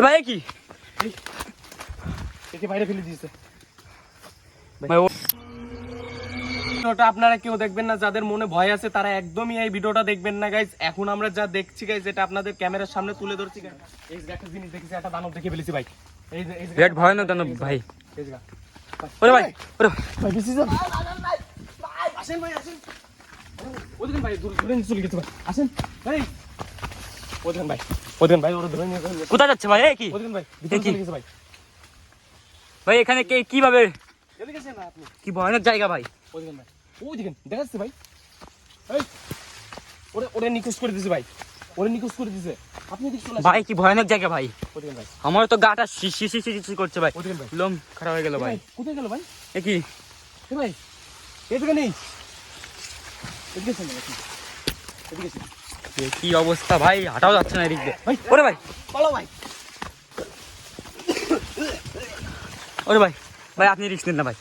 ভাই কি বাইরে ফেলে দিয়েছে ভিডিওটা আপনারা কেউ দেখবেন না, যাদের মনে ভয় আছে তারা একদমই এই ভিডিওটা দেখবেন না গাইস। এখন আমরা যা দেখছি গাইস, যেটা আপনাদের ক্যামেরার সামনে তুলে ধরছি গাইস, এই যে একটা জিনিস দেখেছি, একটা দানব দেখে ফেলেছি ভাই। এই যে বিরাট ভয়ানক দানব ভাই। এই যে ওরে ভাই, ওরে ভাই বেশি যান, আসেন ভাই আসেন, ওদিকে ভাই ধরে নিয়ে চলে গেছে ভাই, আসেন ভাই, ওদিকে ভাই, ওদিকে ভাই, ওরা ধরে নিয়ে গেছে। কোথায় যাচ্ছে ভাই? এই কি ওদিকে ভাই ভিতরে চলে গেছে ভাই। ভাই এখানে কে কিভাবে চলে গেছে না আপনি? কি ভয়ানক জায়গা ভাই। ওদিকে ভাই, ওদিকে দেখাচ্ছে ভাই, এই ওরে নিখোঁজ করে দিয়েছে ভাই, ওরে নিখোঁজ করে দিয়েছে। আপনি এদিকে চলে আসেন ভাই, কি ভয়ানক জায়গা ভাই। ওদিকে ভাই, আমার তো গাটা শিশি করছে ভাই, ওদিকে ভাই, লোম খারাপ হয়ে গেল ভাই। কোথায় গেল ভাই? এ কি এ ভাই এদিকে নেই, এদিকে এসেন ভাই, এদিকে এসেন। এ কি অবস্থা ভাই, হাঁটাও যাচ্ছে না এদিক দিয়ে ভাই ওরে ভাই, পালাও ভাই। ওরে ভাই, ভাই আপনি রিস্ক নেন না ভাই।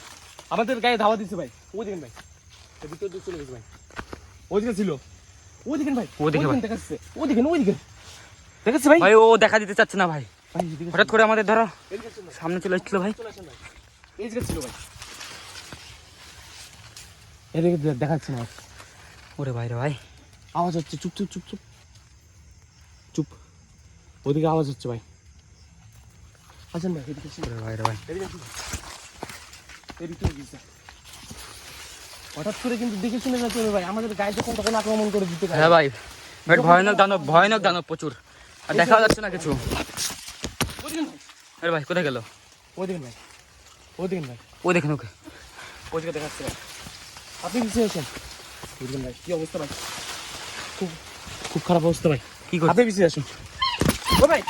আমাদের গায়ে ধাওয়া দিচ্ছে ভাই, ওদিকে ভাই, ভিতর দিয়ে চলে গেছে ভাই, ওদিকে ছিল, ওদিকে ভাই, ওদিকে ভাই দেখাচ্ছে, ওদিকে দেখাচ্ছে ভাই। ভাই ও দেখা দিতে চাচ্ছে না ভাই, ভাই এদিকে হঠাৎ করে আমাদের ধরো এদিকে আসেন ভাই, সামনে চলে এসেছিল ভাই। চলে আসেন ভাই, এদিকে ছিল ভাই, এদিকে দেখাচ্ছে না। ওরে ভাই রে ভাই, আওয়াজ হচ্ছে, চুপ চুপ চুপ চুপ চুপ, ওদিকে আওয়াজ হচ্ছে ভাই, আসেন ভাই, এদিকে আসেন, ওরে ভাই রে ভাই। এদিকে আসেন, এদিকে গেছে হঠাৎ করে, কিন্তু দেখে শুনে যাচ্ছে ভাই, আমাদের গায়ে যখন তখন আক্রমণ করে দিতে পারে। হ্যাঁ ভাই, ভাই ভয়ানক দানব প্রচুর, আর দেখা যাচ্ছে না কিছু। ওদিকে ভাই, আরে ভাই কোথায় গেল? ওদিকে ভাই, ওদিকে ভাই, ও দেখেন ওকে, ওদিকে দেখাচ্ছে ভাই, আপনি পিছিয়ে আসেন। ওদিকে ভাই কি অবস্থা ভাই, খুব খুব খারাপ অবস্থা ভাই, কি করছে? আপনি পিছিয়ে আসুন। ও ভাই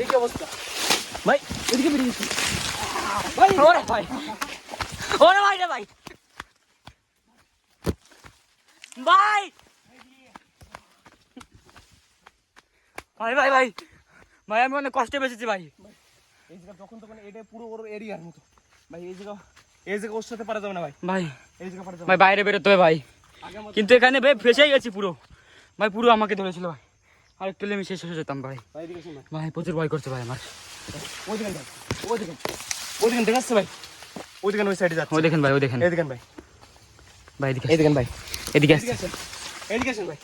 এই কি অবস্থা ভাই, এদিকে বেরিয়ে গেছি ভাই। ওরে ভাই, ওরে ভাই রে ভাই, ভাই ভাই ভাই ভাই ভাই, আমি অনেক কষ্টে বেঁচেছি ভাই। এই জায়গা যখন তখন এটা পুরো ওর এরিয়ার মতো ভাই, এই জায়গা ওর সাথে পারা যাবে না ভাই, ভাই এই জায়গা পারা যাবে ভাই বাইরে বেরোতে হবে ভাই, আগে মতো কিন্তু এখানে ভাই ফেসেই গেছি পুরো ভাই, পুরো আমাকে ধরেছিল ভাই, আর একটু আমি শেষ হয়ে যেতাম ভাই। ভাই এদিকে শুনুন ভাই প্রচুর ভয় করছে ভাই আমার। ওদিকে ভাই, ওদিকে দেখাচ্ছে ভাই, ওদিকে ওই সাইডে যাচ্ছে, ও দেখেন ভাই, ও দেখেন এদিকে ভাই, ভাই, এদিকে এদিকে ভাই, এদিকে এদিকে আসছে, আসেন, এদিকে আসেন ভাই,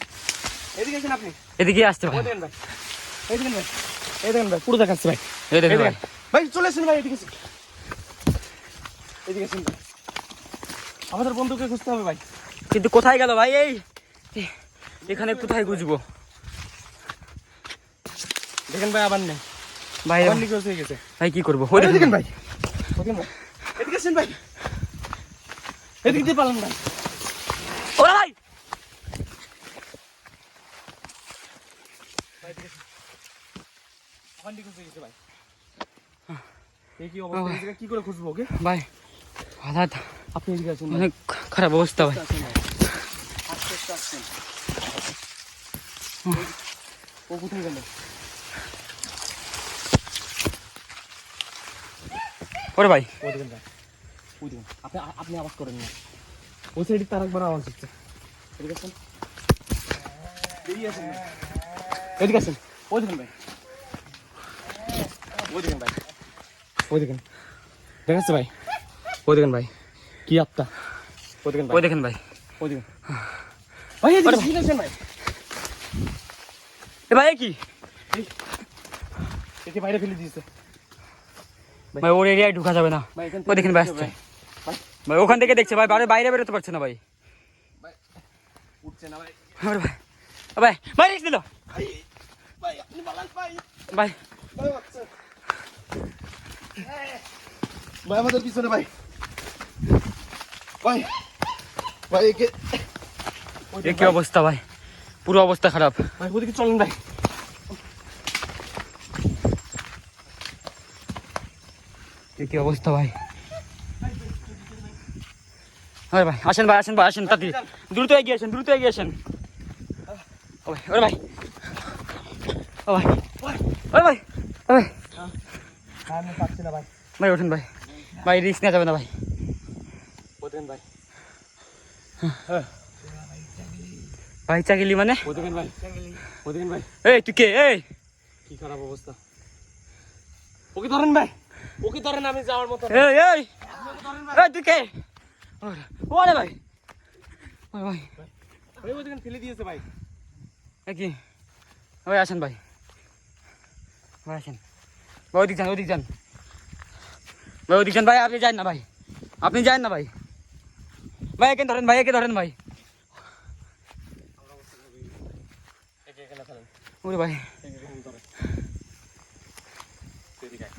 এদিকে আসেন আপনি, এদিকে আসছে ভাই, ওদিকে ভাই, এদিকে ভাই, এদিকে ভাই, পুরো দেখাচ্ছে ভাই, এই দেখেন এদিকে ভাই। ভাই চলে আসেন ভাই, এদিকে আসেন, এদিকে আসেন ভাই, আমাদের বন্ধুকে খুঁজতে হবে ভাই। কিন্তু কোথায় গেল ভাই? এই এখানে কোথায় খুঁজবো দেখেন ভাই, আবার নেই ভাই, আবার নিখোঁজ হয়ে গেছে ভাই কি করবো? ওই দেখেন দেখেন ভাই, ওদিকে ভাই, এদিকে আসেন ভাই, এদিকে দিয়ে পালান ভাই, ওরে ভাই, আবার নিখোঁজ হয়ে গেছে ভাই। এই কি অবস্থা, এই জায়গা কি করে খুঁজবো ওকে? ভাই হঠাৎ আপনি এদিকে আসুন ভাই, অনেক খারাপ অবস্থা ভাই। আসুন ভাই, আস্তে আস্তে আসছেন। ও কোথায় গেল? ওরে ভাই, ওদিকে ভাই, ওদিকে আপনি আওয়াজ করেন না, ওই সাইডে তার একবার আওয়াজ হচ্ছে, এদিকে আসেন, বেরিয়ে আসেন ভাই, এদিকে আসেন, ওদিকে ভাই, ওদিকে ভাই, ওদিকে দেখাচ্ছে ভাই, ওদিকে ভাই, কি আপটা, ওদিকে ওই ভাই, দেখেন ভাই, ওদিকে ভাই, এদিকে ঠিক আছেন ভাই, এ ভাই কি একে বাইরে ফেলে দিয়েছে ভাই, ওর এরিয়ায় ঢুকা যাবে না। ভাই, এখান ওই দেখেন ভাই আসছে ভাই, ওখান থেকে দেখছে ভাই, বাইরে বেরোতে পারছে না ভাই। উঠছে না ভাই, ওরে ভাই, ও ভাই ভাই রিস্ক দিল ভাই ভাই, আপনি বালান ভাই, ভাই, ভাই বাচ্চা, ভাই আমাদের পিছনে ভাই, ভাই ভাই একে, এ কি অবস্থা ভাই, পুরো অবস্থা খারাপ ভাই ওদিকে চলেন ভাই, এ কি অবস্থা ভাই। ওরে ভাই আসেন ভাই, আসেন ভাই, আসেন তাড়াতাড়ি, দ্রুত এগিয়ে আসেন, দ্রুত এগিয়ে আসেন। ও ভাই, ওরে ভাই, ও ভাই, ওরে ভাই, ও ভাই, আমি পাচ্ছি না ভাই, ভাই ওঠেন ভাই, ভাই রিস্ক নেওয়া যাবে না ভাই। ওদিকে ভাই, ভাই চাকিলি মানে ওদিকে ভাই, ওই দেখেন ভাই, এই তুই কে? এই কি খারাপ অবস্থা। ওকে ধরেন ভাই, ওকে ধরেন, আমি যাওয়ার মতো। এই এই ওকে ধরেন ভাই। এই তুই কে? ওরে ভাই, ওরে ভাই, ভাই ওই দেখেন ফেলে দিয়েছে ভাই। এ কি? ভাই আসেন ভাই, ভাই আসেন ভাই, ওদিক যান, ওদিক যান ভাই, ওদিক যান ভাই, আপনি যান না ভাই, আপনি যান না ভাই, ভাই একে ধরেন ভাই, একে ধরেন ভাই। একে এখানে ফেলেন। ওরে ভাই, একে এখানে ধরেন। এদিকে আয়।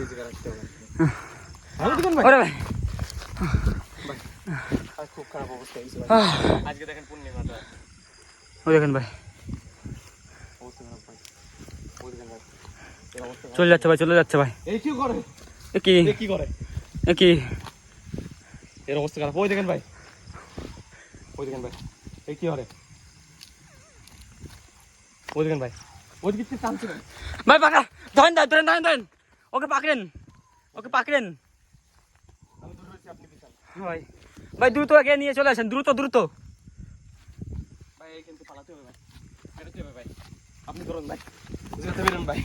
এদিকে রাখতে হবে। ভালো দেখুন ভাই। ওরে ভাই, আর খুব খারাপ অবস্থা হয়েছে ভাই। আজকে দেখেন পূর্ণিমাটা। ওই দেখেন ভাই, অবস্থা খারাপ ভাই। ওই দেখেন ভাই, এর অবস্থা খারাপ। চলে যাচ্ছে ভাই, চলে যাচ্ছে ভাই। এই কি করে? এ কি? এ কি করে? এ কি? এর অবস্থা খারাপ। ওই দেখেন ভাই, ওই দেখেন ভাই, এই কি করে? ওই দেখেন ভাই, ওই দিকে কি টানছে ভাই? ভাই পাকা, ধরেন ধরেন ধরেন ধরেন ধরেন, ওকে পাকড়েন, ওকে পাকড়েন আমি দূর হয়েছি, আপনি পিছান। ভাই। ভাই দ্রুত একে নিয়ে চলে আসেন, দ্রুত দ্রুত। ভাই এইখান থেকে পালাতে হবে ভাই, বেরোতে হবে ভাই। আপনি ধরুন ভাই, যেতে বেরোন ভাই।